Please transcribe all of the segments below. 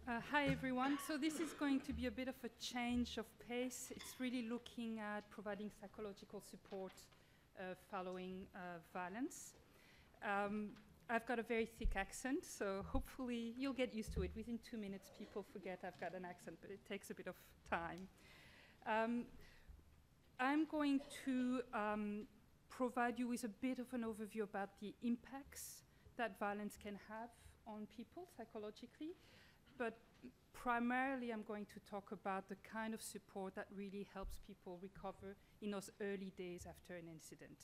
Hi everyone. So this is going to be a bit of a change of pace. It's really looking at providing psychological support following violence. I've got a very thick accent, so hopefully you'll get used to it. Within 2 minutes, people forget I've got an accent, but it takes a bit of time. I'm going to provide you with a bit of an overview about the impacts that violence can have on people psychologically, but primarily I'm going to talk about the kind of support that really helps people recover in those early days after an incident.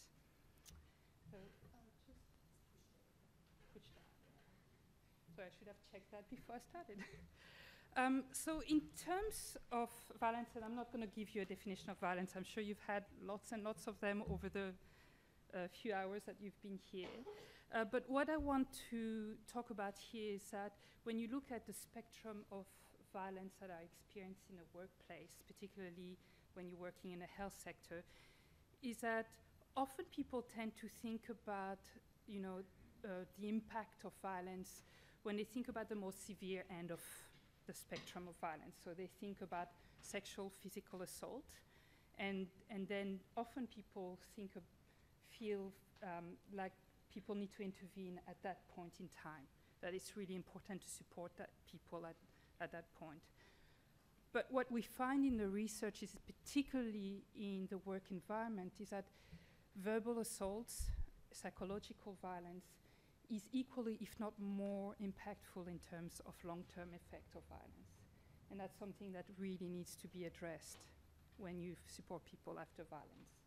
So I'll just push that. So I should have checked that before I started. So in terms of violence, and I'm not going to give you a definition of violence, I'm sure you've had lots and lots of them over the few hours that you've been here. But what I want to talk about here is that when you look at the spectrum of violence that are experienced in a workplace, particularly when you're working in the health sector, is that often people tend to think about, the impact of violence when they think about the most severe end of the spectrum of violence. So they think about sexual, physical assault, and then often people feel like people need to intervene at that point in time, that it's really important to support that people at that point. But what we find in the research is, particularly in the work environment, is that verbal assaults, psychological violence, is equally, if not more, impactful in terms of long-term effect of violence. And that's something that really needs to be addressed when you support people after violence.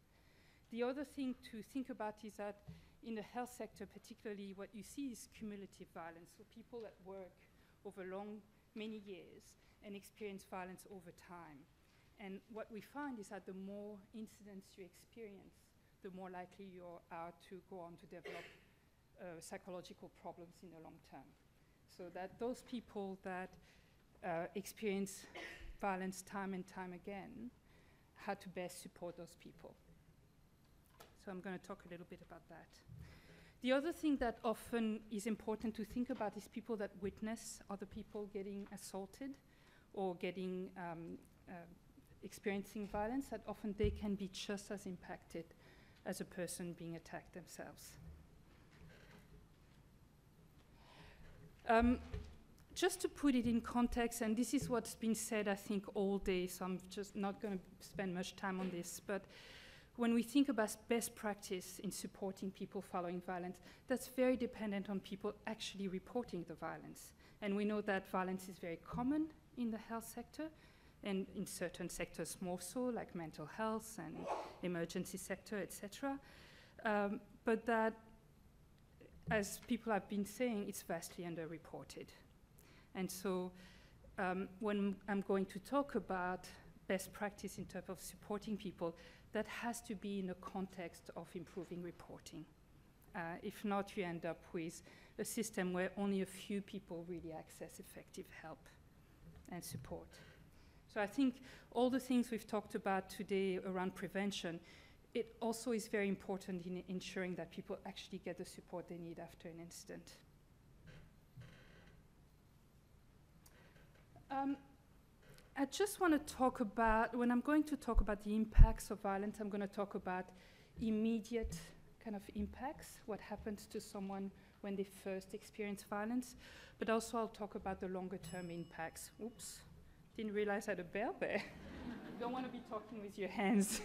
The other thing to think about is that in the health sector, particularly, what you see is cumulative violence. So people that work over many years and experience violence over time. And what we find is that the more incidents you experience, the more likely you are to go on to develop psychological problems in the long term. So that those people that experience violence time and time again, how to best support those people. So I'm going to talk a little bit about that. The other thing that often is important to think about is people that witness other people getting assaulted or getting experiencing violence, that often they can be just as impacted as a person being attacked themselves. Just to put it in context, and this is what's been said, I think, all day, so I'm just not going to spend much time on this, but when we think about best practice in supporting people following violence, that's very dependent on people actually reporting the violence. And we know that violence is very common in the health sector, and in certain sectors more so, like mental health and emergency sector, etc. But that, as people have been saying, it's vastly underreported. And so when I'm going to talk about best practice in terms of supporting people, that has to be in the context of improving reporting. If not, you end up with a system where only a few people really access effective help and support. So I think all the things we've talked about today around prevention, it also is very important in ensuring that people actually get the support they need after an incident. I just want to talk about, when I'm going to talk about the impacts of violence, I'm going to talk about immediate kind of impacts, what happens to someone when they first experience violence, but also I'll talk about the longer term impacts. Oops, didn't realize I had a bell there. You don't want to be talking with your hands.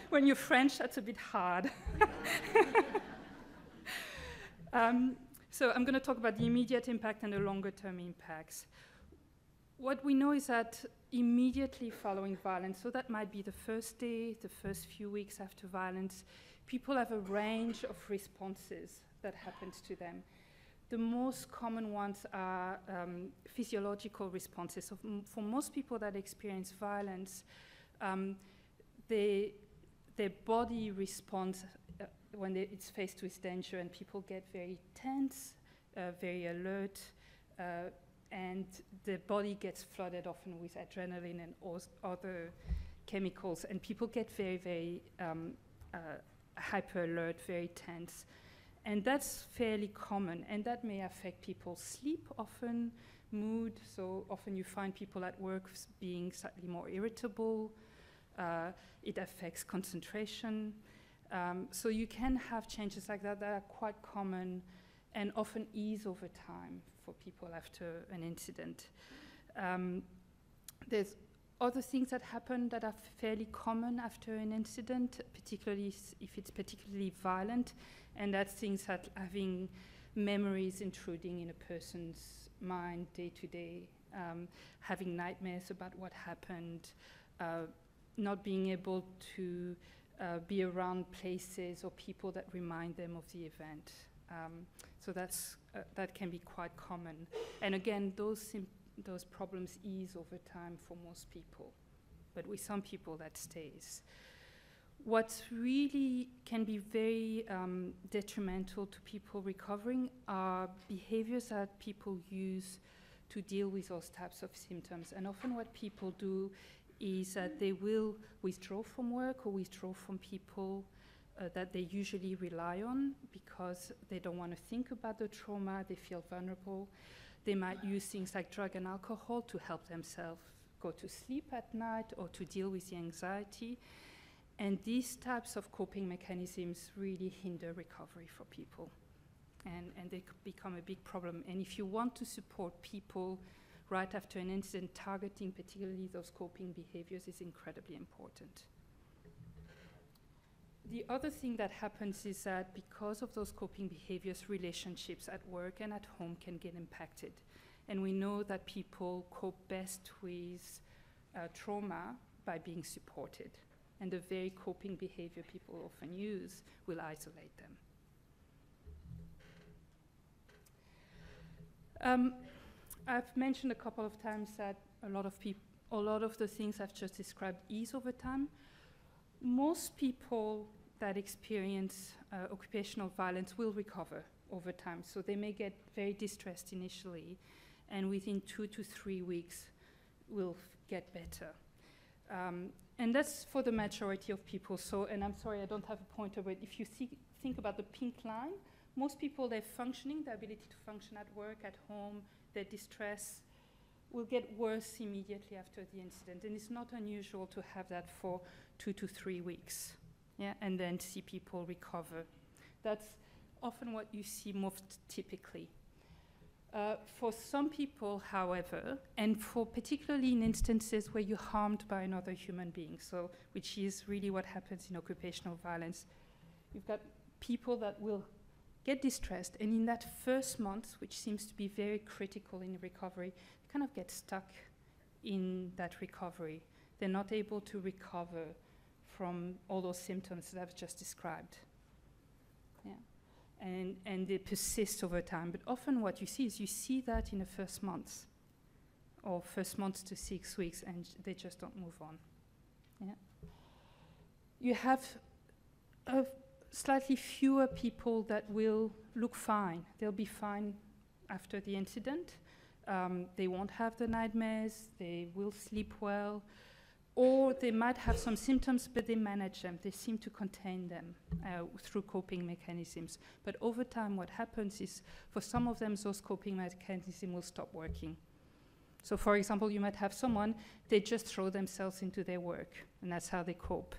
When you're French, that's a bit hard. So I'm going to talk about the immediate impact and the longer term impacts. What we know is that immediately following violence, so that might be the first day, the first few weeks after violence, people have a range of responses that happens to them. The most common ones are physiological responses. So for most people that experience violence, their body responds when it's faced with danger, and people get very tense, very alert, and the body gets flooded often with adrenaline and other chemicals, and people get very, very hyper alert, very tense. And that's fairly common, and that may affect people's sleep often, mood. So often you find people at work being slightly more irritable. It affects concentration. So you can have changes like that that are quite common and often ease over time for people after an incident. There's other things that happen that are fairly common after an incident, particularly if it's particularly violent, and that's things that having memories intruding in a person's mind day to day, having nightmares about what happened, not being able to be around places or people that remind them of the event. So that can be quite common. And again, those problems ease over time for most people, but with some people that stays. What really can be very detrimental to people recovering are behaviors that people use to deal with those types of symptoms. And often what people do is that they will withdraw from work or withdraw from people that they usually rely on because they don't want to think about the trauma, they feel vulnerable. They might use things like drug and alcohol to help themselves go to sleep at night or to deal with the anxiety. And these types of coping mechanisms really hinder recovery for people. And they could become a big problem. And if you want to support people right after an incident, targeting particularly those coping behaviors is incredibly important. The other thing that happens is that because of those coping behaviors, relationships at work and at home can get impacted. And we know that people cope best with trauma by being supported. And the very coping behavior people often use will isolate them. I've mentioned a couple of times that a lot of the things I've just described ease over time. Most people that experience occupational violence will recover over time. So they may get very distressed initially, and within 2 to 3 weeks will get better. And that's for the majority of people. So, and I'm sorry, I don't have a pointer, but if you think about the pink line, most people, their functioning, their ability to function at work, at home, their distress will get worse immediately after the incident. And it's not unusual to have that for 2 to 3 weeks, yeah, and then see people recover. That's often what you see most typically. For some people, however, and for particularly in instances where you're harmed by another human being, so which is really what happens in occupational violence, you've got people that will get distressed, and in that first month, which seems to be very critical in recovery, they kind of get stuck in that recovery. They're not able to recover from all those symptoms that I've just described. Yeah. And they persist over time. But often what you see is you see that in the first months, or first months to 6 weeks, and they just don't move on. Yeah. You have slightly fewer people that will look fine. They'll be fine after the incident. They won't have the nightmares. They will sleep well. Or they might have some symptoms, but they manage them. They seem to contain them through coping mechanisms. But over time, what happens is, for some of them, those coping mechanisms will stop working. So for example, you might have someone, they just throw themselves into their work, and that's how they cope.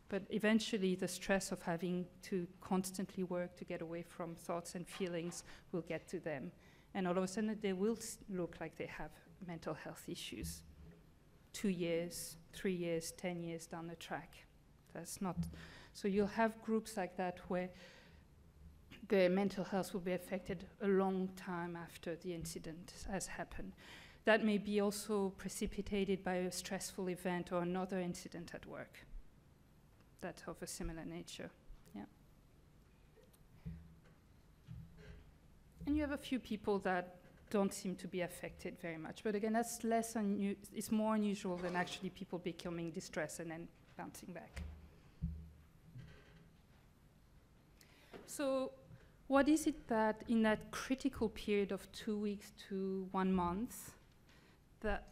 But eventually, the stress of having to constantly work to get away from thoughts and feelings will get to them. And all of a sudden, they will look like they have mental health issues. 2 years, 3 years, 10 years down the track. That's not, so you'll have groups like that where their mental health will be affected a long time after the incident has happened. That may be also precipitated by a stressful event or another incident at work that's of a similar nature. Yeah. And you have a few people that don't seem to be affected very much. But again, that's it's more unusual than actually people becoming distressed and then bouncing back. So what is it that in that critical period of 2 weeks to 1 month that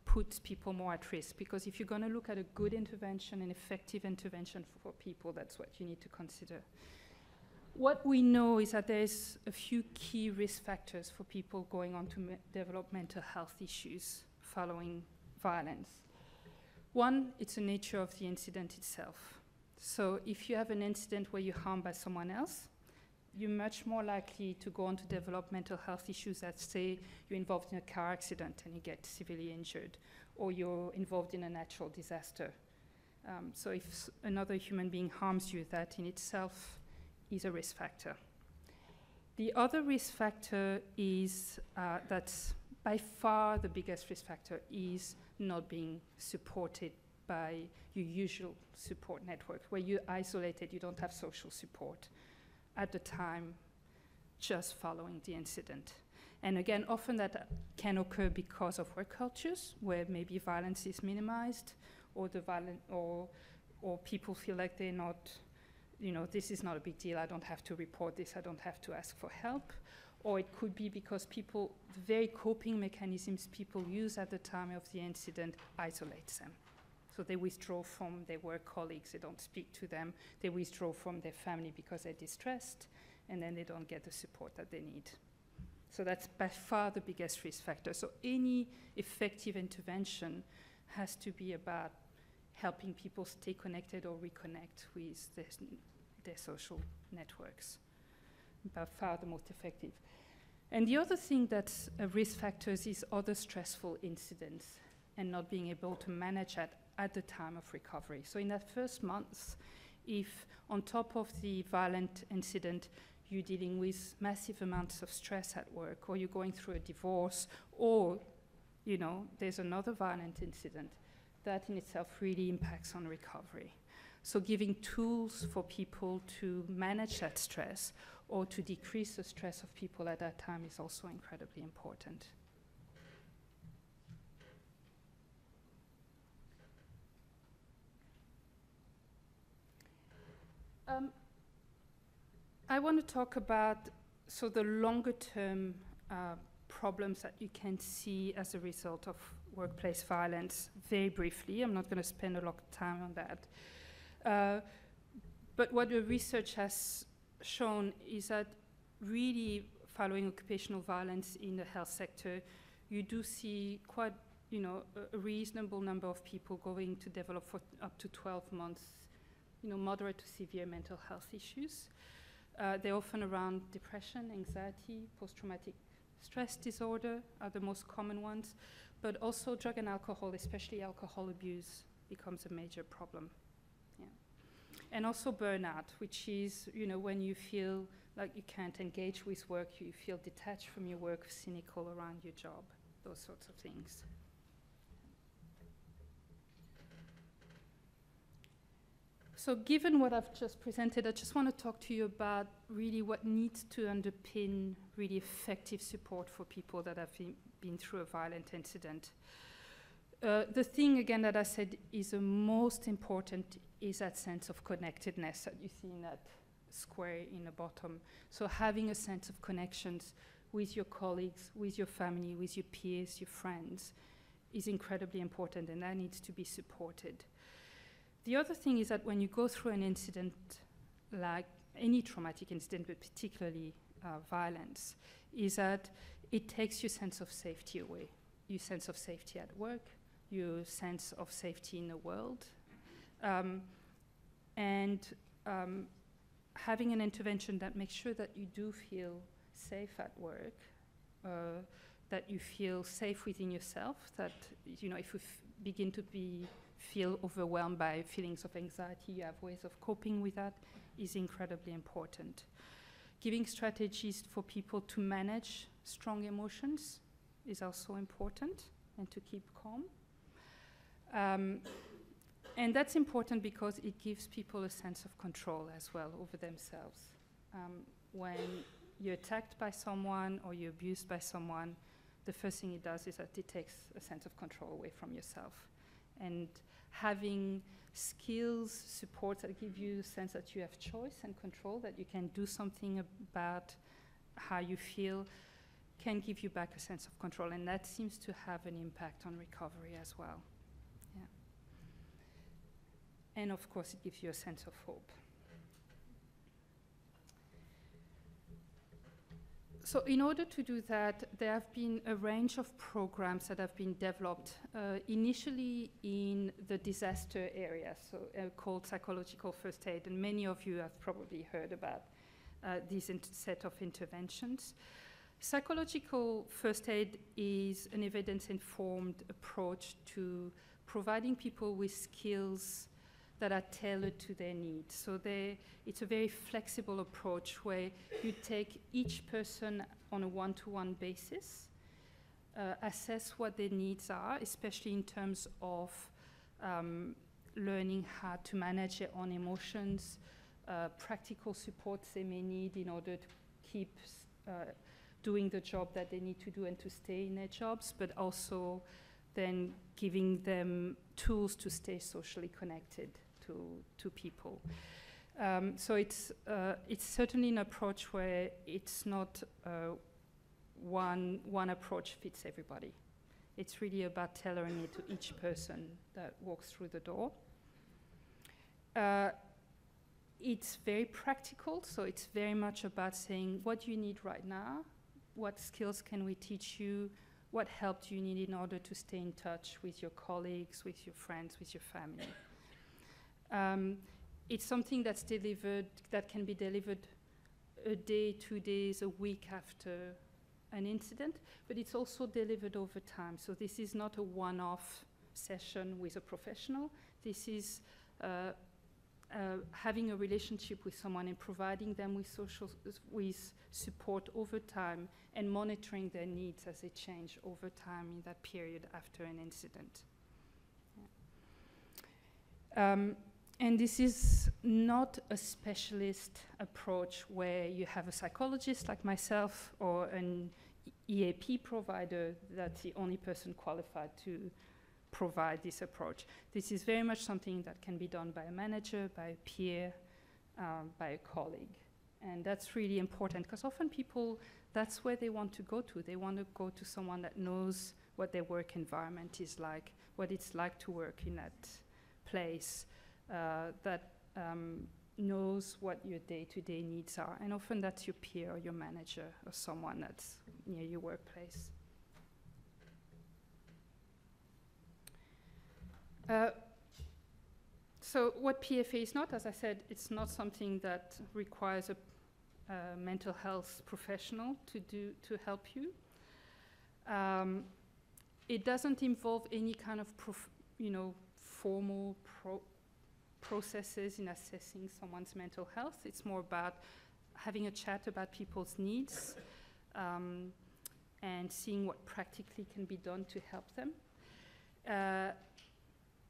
puts people more at risk? Because if you're going to look at a good intervention, an effective intervention for people, that's what you need to consider. what we know is that there's a few key risk factors for people going on to develop mental health issues following violence. One, it's the nature of the incident itself. So if you have an incident where you're harmed by someone else, you're much more likely to go on to develop mental health issues that, say, you're involved in a car accident and you get severely injured, or you're involved in a natural disaster. So if another human being harms you, that in itself is a risk factor. The other risk factor is that's by far the biggest risk factor is not being supported by your usual support network, where you're isolated, you don't have social support at the time just following the incident. And again, often that can occur because of work cultures, where maybe violence is minimized, or or people feel like they're not, this is not a big deal, I don't have to report this, I don't have to ask for help. Or it could be because the very coping mechanisms people use at the time of the incident isolates them. So they withdraw from their work colleagues, they don't speak to them, they withdraw from their family because they're distressed, and then they don't get the support that they need. So that's by far the biggest risk factor. So any effective intervention has to be about helping people stay connected or reconnect with their social networks. By far the most effective. And the other thing that's a risk factor is other stressful incidents and not being able to manage that at the time of recovery. So in that first month, if on top of the violent incident, you're dealing with massive amounts of stress at work, or you're going through a divorce, or there's another violent incident, that in itself really impacts on recovery. So giving tools for people to manage that stress or to decrease the stress of people at that time is also incredibly important. I want to talk about the longer term problems that you can see as a result of workplace violence very briefly. I'm not going to spend a lot of time on that. But what the research has shown is that really following occupational violence in the health sector, you do see quite a reasonable number of people going to develop for up to 12 months moderate to severe mental health issues. They're often around depression, anxiety, post-traumatic stress disorder are the most common ones, but also drug and alcohol, especially alcohol abuse, becomes a major problem. Yeah. And also burnout, which is when you feel like you can't engage with work, you feel detached from your work, cynical around your job, those sorts of things. So given what I've just presented, I just want to talk to you about really what needs to underpin really effective support for people that have been through a violent incident. The thing, again, that I said is the most important is that sense of connectedness that you see in that square in the bottom. So having a sense of connections with your colleagues, with your family, with your peers, your friends, is incredibly important, and that needs to be supported. The other thing is that when you go through an incident, like any traumatic incident, but particularly violence, is that it takes your sense of safety away. Your sense of safety at work, your sense of safety in the world. Having an intervention that makes sure that you do feel safe at work, that you feel safe within yourself, that if you begin to feel overwhelmed by feelings of anxiety, you have ways of coping with that, is incredibly important. Giving strategies for people to manage strong emotions is also important, and to keep calm. And that's important because it gives people a sense of control as well over themselves. When you're attacked by someone or you're abused by someone, the first thing it does is that it takes a sense of control away from yourself. And having skills, support that give you a sense that you have choice and control, that you can do something about how you feel, can give you back a sense of control. And that seems to have an impact on recovery as well. Yeah. And of course, it gives you a sense of hope. So in order to do that, there have been a range of programs that have been developed initially in the disaster area, so called psychological first aid, and many of you have probably heard about these set of interventions. Psychological first aid is an evidence-informed approach to providing people with skills that are tailored to their needs. So it's a very flexible approach where you take each person on a one-to-one basis, assess what their needs are, especially in terms of learning how to manage their own emotions, practical supports they may need in order to keep doing the job that they need to do and to stay in their jobs, but also then giving them tools to stay socially connected to people. So it's certainly an approach where it's not one approach fits everybody. It's really about tailoring it to each person that walks through the door. It's very practical, so it's very much about saying, what do you need right now? What skills can we teach you? What help do you need in order to stay in touch with your colleagues, with your friends, with your family? It's something that's delivered, that can be delivered a day, 2 days, a week after an incident, but it's also delivered over time. So this is not a one-off session with a professional. This is having a relationship with someone and providing them with support over time and monitoring their needs as they change over time in that period after an incident. Yeah. And this is not a specialist approach where you have a psychologist like myself or an EAP provider that's the only person qualified to provide this approach. This is very much something that can be done by a manager, by a peer, by a colleague. And that's really important because often people, that's where they want to go to. They want to go to someone that knows what their work environment is like, what it's like to work in that place, that knows what your day-to-day needs are. And often that's your peer or your manager or someone that's near your workplace. So what PFA is not, as I said, it's not something that requires a mental health professional to help you. It doesn't involve any kind of formal processes in assessing someone's mental health. It's more about having a chat about people's needs and seeing what practically can be done to help them.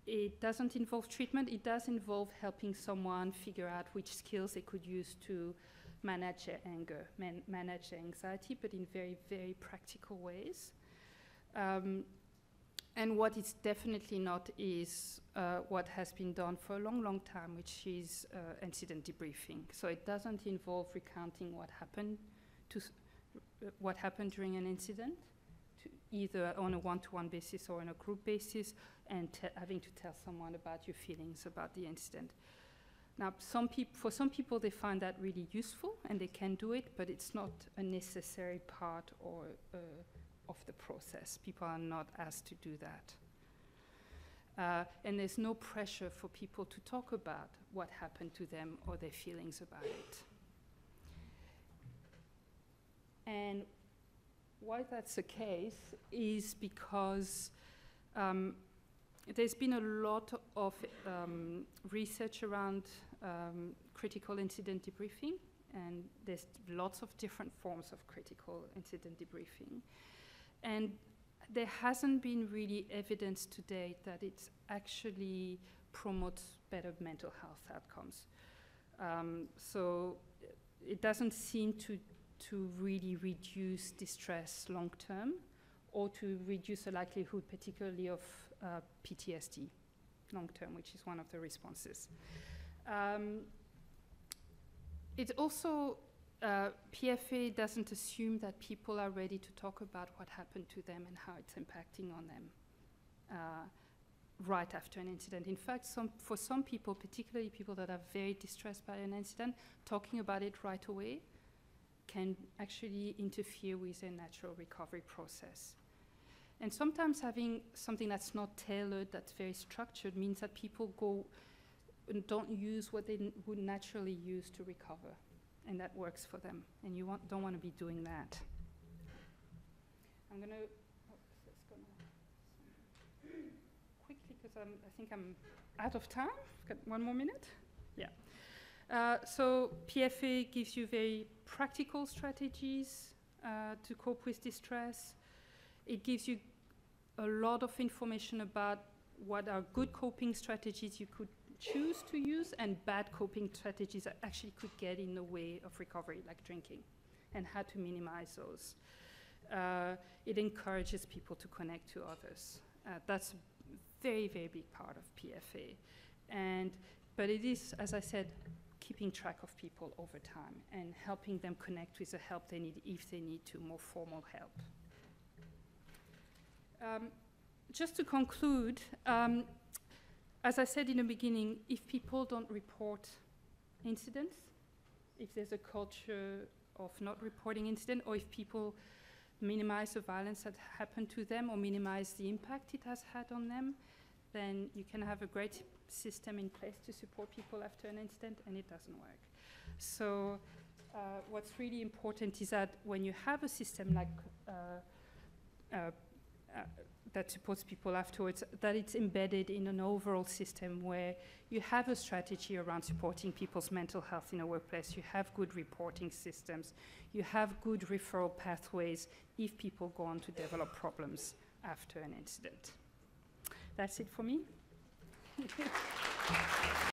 It doesn't involve treatment. It does involve helping someone figure out which skills they could use to manage their anger, manage their anxiety, but in very, very practical ways. And what it's definitely not is what has been done for a long, long time, which is incident debriefing. So it doesn't involve recounting what happened during an incident, either on a one-to-one basis or on a group basis, and having to tell someone about your feelings about the incident. Now, for some people, they find that really useful, and they can do it, but it's not a necessary part of the process. People are not asked to do that. And there's no pressure for people to talk about what happened to them or their feelings about it. And why that's the case is because there's been a lot of research around critical incident debriefing, and there's lots of different forms of critical incident debriefing. And there hasn't been really evidence to date that it actually promotes better mental health outcomes. So it doesn't seem to really reduce distress long term or to reduce the likelihood particularly of PTSD long term, which is one of the responses. It also PFA doesn't assume that people are ready to talk about what happened to them and how it's impacting on them right after an incident. In fact, for some people, particularly people that are very distressed by an incident, talking about it right away can actually interfere with their natural recovery process. And sometimes having something that's not tailored, that's very structured, means that people go and don't use what they would naturally use to recover. And that works for them. And you don't want to be doing that. I'm going to, quickly, because I think I'm out of time. Got 1 more minute? Yeah. So PFA gives you very practical strategies to cope with distress. It gives you a lot of information about what are good coping strategies you could choose to use and bad coping strategies that actually could get in the way of recovery, like drinking, and how to minimize those. It encourages people to connect to others. That's a very, very big part of PFA. But it is, as I said, keeping track of people over time and helping them connect with the help they need if they need to, more formal help. Just to conclude, as I said in the beginning, if people don't report incidents, if there's a culture of not reporting incident, or if people minimize the violence that happened to them or minimize the impact it has had on them, then you can have a great system in place to support people after an incident, and it doesn't work. So what's really important is that when you have a system like that supports people afterwards, that it's embedded in an overall system where you have a strategy around supporting people's mental health in a workplace, you have good reporting systems, you have good referral pathways if people go on to develop problems after an incident. That's it for me.